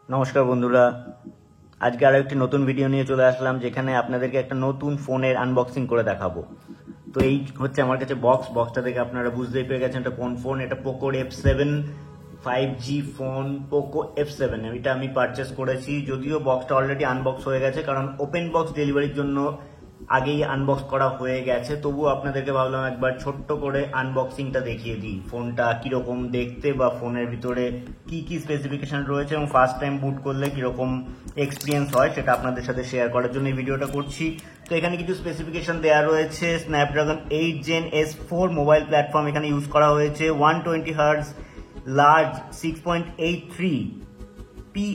নমস্কার বন্ধুরা, আজকে আরো একটি নতুন ভিডিও নিয়ে চলে আসলাম যেখানে আপনাদেরকে একটা নতুন ফোনের আনবক্সিং করে দেখাবো। তো এই হচ্ছে আমার কাছে বক্সটা দেখে আপনারা বুঝতেই পেরে গেছেন এটা কোন ফোন। এটা পোকোর F7 5G phone, Poco F7। এটা আমি পারচেস করেছি, যদিও বক্সটা অলরেডি আনবক্স হয়ে গেছে, কারণ ওপেন বক্স ডেলিভারির জন্য আগেই আনবক্স করা হয়ে গেছে। তবুও আপনাদেরকে ভাবলাম একবার ছোট্ট করে আনবক্সিংটা দেখিয়ে দিই, ফোনটা কিরকম দেখতে বা ফোনের ভিতরে কি কি স্পেসিফিকেশন রয়েছে এবং ফার্স্ট টাইম বুট করলে কিরকম এক্সপিরিয়েন্স হয় সেটা আপনাদের সাথে শেয়ার করার জন্য এই ভিডিওটা করছি। তো এখানে কিছু স্পেসিফিকেশন দেওয়া রয়েছে। Snapdragon 8 Gen S4 mobile platform এখানে ইউজ করা হয়েছে। 120 Hz লার্জ 6.83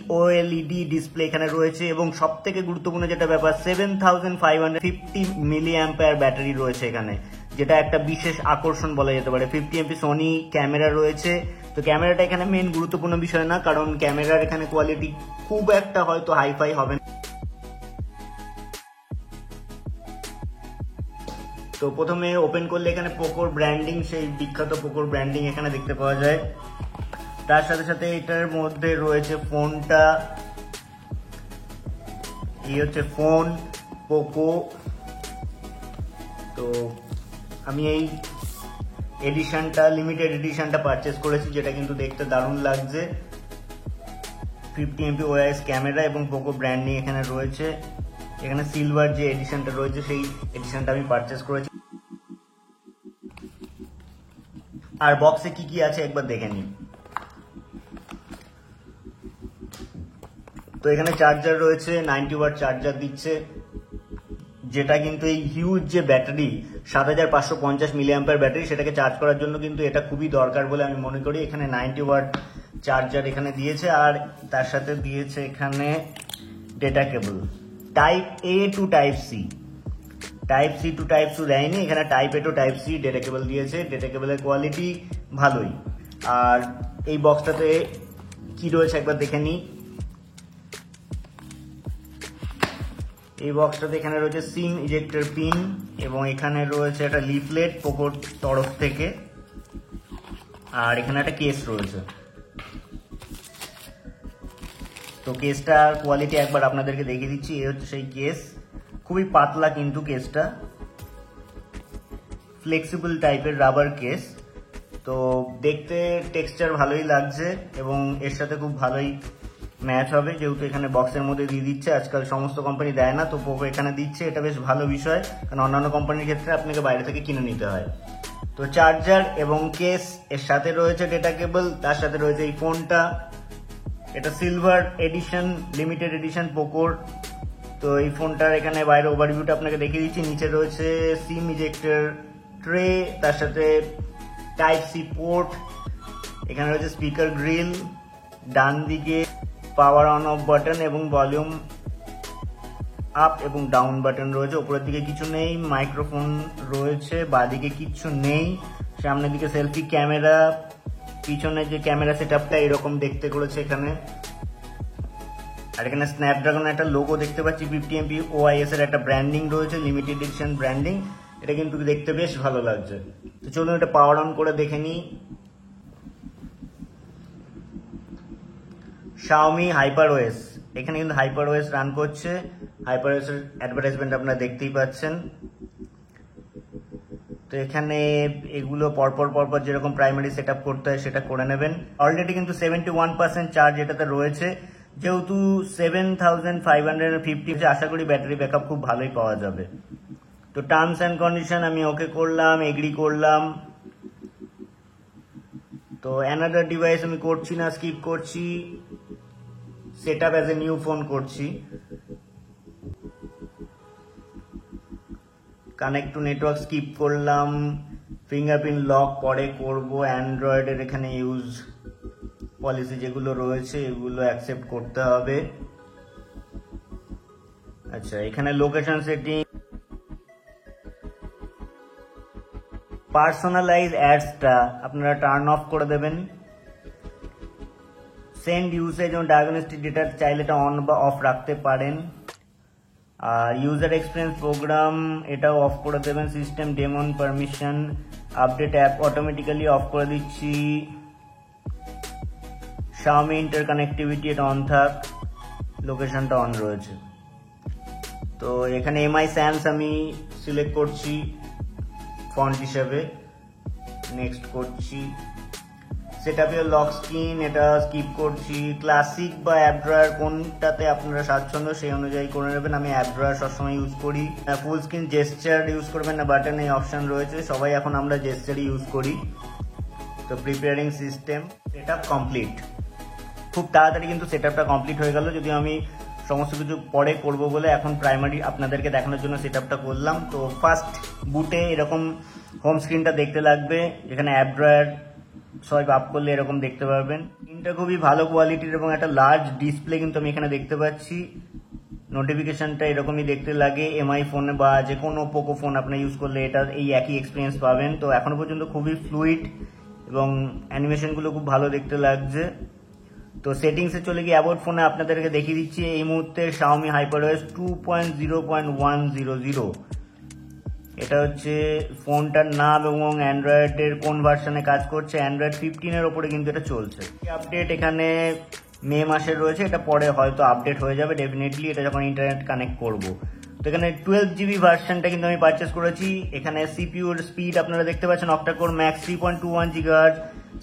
POLED ডিসপ্লে এখানে রয়েছে, এবং সব থেকে গুরুত্বপূর্ণ যেটা ব্যাপার 7550 mAh ব্যাটারি রয়েছে এখানে, যেটা একটা বিশেষ আকর্ষণ বলা যেতে পারে। 50 MP সোনি ক্যামেরা রয়েছে। তো ক্যামেরাটা এখানে মেন গুরুত্বপূর্ণ বিষয় না, কারণ ক্যামেরার এখানে কোয়ালিটি খুব একটা হয়তো হাইফাই হবে না। তো প্রথমে ওপেন করলে এখানে পোকোর ব্র্যান্ডিং, সেই বিখ্যাত পোকোর ব্র্যান্ডিং এখানে দেখতে পাওয়া যায়। তার সাথে সাথে এটার মধ্যে রয়েছে ফোনটা, এই হচ্ছে ফোন পোকো। তো আমি এই এডিশনটা, লিমিটেড এডিশনটা পারচেস করেছি, যেটা কিন্তু দেখতে দারুণ লাগছে। 50 MP OIS ক্যামেরা এবং পোকো ব্র্যান্ডিং এখানে রয়েছে। এখানে সিলভার যে এডিশনটা রয়েছে সেই এডিশনটা আমি পারচেস করেছি। আর বক্সে কি কি আছে একবার দেখে নিন। তো এখানে চার্জার রয়েছে, 90 ওয়াট চার্জার দিচ্ছে, যেটা কিন্তু এই হিউজ যে ব্যাটারি 7550 mAh ব্যাটারি, সেটাকে চার্জ করার জন্য কিন্তু এটা খুবই দরকার বলে আমি মনে করি। এখানে 90 ওয়াট চার্জার এখানে দিয়েছে, আর তার সাথে দিয়েছে এখানে data cable type A to type C। Type C to type C দেয়নি, এখানে type A to type C data cable দিয়েছে। ডেটা কেবলের কোয়ালিটি ভালোই। আর এই বক্সটাতে কি রয়েছে একবার দেখে নিই। এই বক্সটাতে এখানে রয়েছে সিম ইজেক্টর পিন, এবং এখানে রয়েছে একটা লিফলেট পোকোর তরফ থেকে, আর এখানে একটা কেস রয়েছে। তো কেসটার কোয়ালিটি একবার আপনাদেরকে দেখিয়ে দিচ্ছি। এই হচ্ছে সেই কেস, খুবই পাতলা কিন্তু কেসটা, ফ্লেক্সিবল টাইপের রাবার কেস। তো দেখতে টেক্সচার ভালোই লাগছে এবং এর সাথে খুব ভালোই ম্যাচ হবে, যেহেতু এখানে বক্সের মধ্যে দিয়ে দিচ্ছে। আজকাল সমস্ত কোম্পানি দেয় না, তো পোকো এখানে দিচ্ছে, এটা বেশ ভালো বিষয়, কারণ অন্যান্য কোম্পানির ক্ষেত্রে আপনাকে বাইরে থেকে কিনে নিতে হয়। তো চার্জার এবং কেস, এর সাথে রয়েছে ডেটা কেবল, তার সাথে রয়েছে এই ফোনটা। এটা সিলভার এডিশন, লিমিটেড এডিশন পোকোর। তো এই ফোনটার এখানে বাইরে ওভারভিউটা আপনাকে দেখিয়ে দিচ্ছি। নিচে রয়েছে সিম ইজেক্টর ট্রে, তার সাথে টাইপ সি পোর্ট, এখানে রয়েছে স্পিকার গ্রিল, ডান দিকে পাওয়ার অন অফ বাটন এবং ভলিউম আপ এবং ডাউন বাটন রয়েছে। উপরের দিকে কিছু নেই। মাইক্রোফোন রয়েছে, বাঁদিকে কিছু নেই। সামনের দিকে সেলফি ক্যামেরা, পিছনে যে ক্যামেরা সেটআপটা এরকম দেখতে করেছে এখানে। আর এখানে স্ন্যাপড্রাগন একটা লোগো দেখতে পাচ্ছি, 50 MP OIS এর একটা ব্র্যান্ডিং রয়েছে, লিমিটেড এডিশন ব্র্যান্ডিং। এটা কিন্তু দেখতে বেশ ভালো লাগছে। তো চলুন এটা পাওয়ার অন করে দেখে নিই। Xiaomi HyperOS, এখানে কিন্তু HyperOS রান করছে। HyperOS এর অ্যাডভার্টাইজমেন্ট আপনারা দেখতেই পাচ্ছেন। তো এখানে এগুলো পরপর যেরকম প্রাইমারি সেটআপ করতে হয় সেটা করে নেবেন। অলরেডি কিন্তু 71% চার্জ এটাতে রয়েছে, যেহেতু 7550 আশা করি ব্যাটারি ব্যাকআপ খুব ভালোই পাওয়া যাবে। তো টার্মস অ্যান্ড কন্ডিশন আমি ওকে করলাম, এগ্রি করলাম। তো অ্যানাদার ডিভাইস আমি করছি না, স্কিপ করছি। Setup as a new phone করছি। কানেক্ট টু নেটওয়ার্ক স্কিপ করলাম। ফিঙ্গারপ্রিন্ট লক পরে করব। অ্যান্ড্রয়েডের এখানে ইউজ পলিসি যেগুলো রয়েছে এগুলো অ্যাকসেপ্ট করতে হবে। আচ্ছা, এখানে লোকেশন সেটিং, পার্সোনালাইজ অ্যাডসটা আপনারা টার্ন অফ করে দেবেন। সেন্ড ইউসেজ এবং ডায়াগনস্টিক ডেটা চাইলে এটা অন বা অফ রাখতে পারেন। আর ইউজার এক্সপিরিয়েন্স প্রোগ্রাম এটাও অফ করে দেবেন। System daemon permission, update app automatically off করে দিচ্ছি। Xiaomi ইন্টারকানেক্টিভিটি এটা অন থাক, লোকেশনটা অন রয়েছে। তো এখানে MI Sans আমি সিলেক্ট করছি ফন্ট হিসেবে, নেক্সট করছি। সেটআপ ইওর লক স্ক্রিন এটা স্কিপ করছি। ক্লাসিক বা অ্যাপ ড্রয়ার কোনটাতে আপনারা স্বাচ্ছন্দ্য সেই অনুযায়ী করে নেবেন। আমি অ্যাপ ড্রয়ার সবসময় ইউজ করি। ফুল স্ক্রিন জেস্চার ইউজ করবেন না বাটন, এই অপশন রয়েছে, সবাই এখন আমরা জেস্চারই ইউজ করি। তো প্রিপেয়ারিং সিস্টেম, সেটআপ কমপ্লিট। খুব তাড়াতাড়ি কিন্তু সেটআপটা কমপ্লিট হয়ে গেল, যদিও আমি সমস্ত কিছু পরে করব বলে এখন প্রাইমারি আপনাদেরকে দেখানোর জন্য সেটআপটা করলাম। তো ফার্স্ট বুটে এরকম হোম স্ক্রিনটা দেখতে লাগবে, এখানে অ্যাপ ড্রয়ার সোয়াইপ আপ করলে এরকম দেখতে পারবেন। স্ক্রিনটা খুবই ভালো কোয়ালিটির এবং একটা লার্জ ডিসপ্লে কিন্তু আমি এখানে দেখতে পাচ্ছি। নোটিফিকেশনটা এরকমই দেখতে লাগে। MI ফোনে বা যে কোনো পোকো ফোন আপনার ইউজ করলে এটা এই একই এক্সপিরিয়েন্স পাবেন। তো এখনো পর্যন্ত খুবই ফ্লুইড এবং অ্যানিমেশনগুলো খুব ভালো দেখতে লাগছে। তো সেটিংসে চলে গিয়ে অ্যাবাউট ফোনে আপনাদেরকে দেখিয়ে দিচ্ছি এই মুহূর্তে Xiaomi HyperOS 2.0.100। এটা হচ্ছে ফোনটার নাম এবং অ্যান্ড্রয়েডের কোন ভার্সনে কাজ করছে। অ্যান্ড্রয়েড 15-এর ওপরে কিন্তু এটা চলছে। আপডেট এখানে মে মাসের রয়েছে, এটা পরে হয়তো আপডেট হয়ে যাবে ডেফিনেটলি, এটা যখন ইন্টারনেট কানেক্ট করব। তো এখানে 12GB ভার্সনটা কিন্তু আমি পারচেস করেছি। এখানে সিপিইউর স্পিড আপনারা দেখতে পাচ্ছেন, octa-core max 3.21 GHz,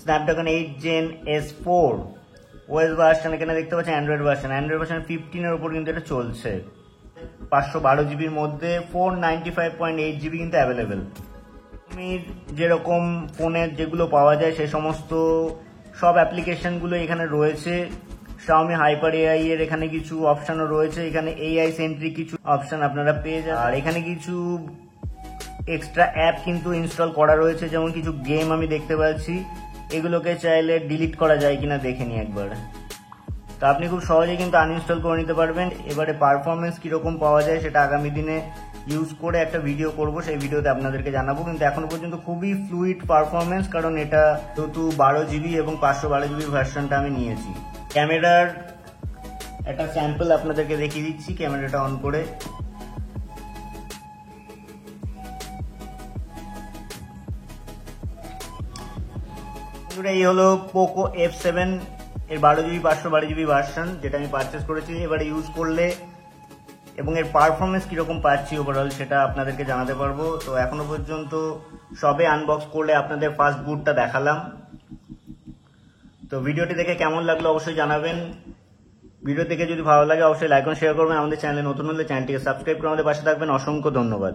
Snapdragon 8 Gen S4। OS version এখানে দেখতে পাচ্ছেন অ্যান্ড্রয়েড ভার্সন 15-এর উপর কিন্তু এটা চলছে। 512GBর মধ্যে 495.8GB কিন্তু অ্যাভেলেবেল। আমি যেরকম ফোনের যেগুলো পাওয়া যায় সে সমস্ত সব অ্যাপ্লিকেশনগুলো এখানে রয়েছে। Xiaomi Hyper AI এর এখানে কিছু অপশনও রয়েছে, এখানে AI সেন্ট্রিক কিছু অপশন আপনারা পেয়ে যাবেন। আর এখানে কিছু এক্সট্রা অ্যাপ কিন্তু ইনস্টল করা রয়েছে, যেমন কিছু গেম আমি দেখতে পাচ্ছি, এগুলোকে চাইলে ডিলিট করা যায় কিনা দেখে নিই একবার। তো আপনি খুব সহজেই কিন্তু আনইনস্টল করে নিতে পারবেন। এবারে পারফরমেন্স কিরকম পাওয়া যায় সেটা আগামী দিনে ইউজ করে একটা ভিডিও করব, সেই ভিডিওতে আপনাদেরকে জানাবো। কিন্তু এখনো পর্যন্ত খুবই ফ্লুইড পারফরমেন্স, কারণ এটা যেহেতু 12GB এবং 512GB ভার্সনটা আমি নিয়েছি। ক্যামেরার একটা স্যাম্পল আপনাদেরকে দেখিয়ে দিচ্ছি, ক্যামেরাটা অন করে। এই হলো পোকো F7 এর 12GB 512GB ভার্সন, যেটা আমি পারচেস করেছি। এবারে ইউজ করলে এবং এর পারফরমেন্স কিরকম পাচ্ছি ওভারঅল সেটা আপনাদেরকে জানাতে পারবো। তো এখনো পর্যন্ত সবে আনবক্স করলে আপনাদের ফার্স্ট বুটটা দেখালাম। তো ভিডিওটি দেখে কেমন লাগলো অবশ্যই জানাবেন। ভিডিও দেখে যদি ভালো লাগে অবশ্যই লাইক এবং শেয়ার করবেন। আমাদের চ্যানেলে নতুন হলে চ্যানেলটিকে সাবস্ক্রাইব করে আমাদের পাশে থাকবেন। অসংখ্য ধন্যবাদ।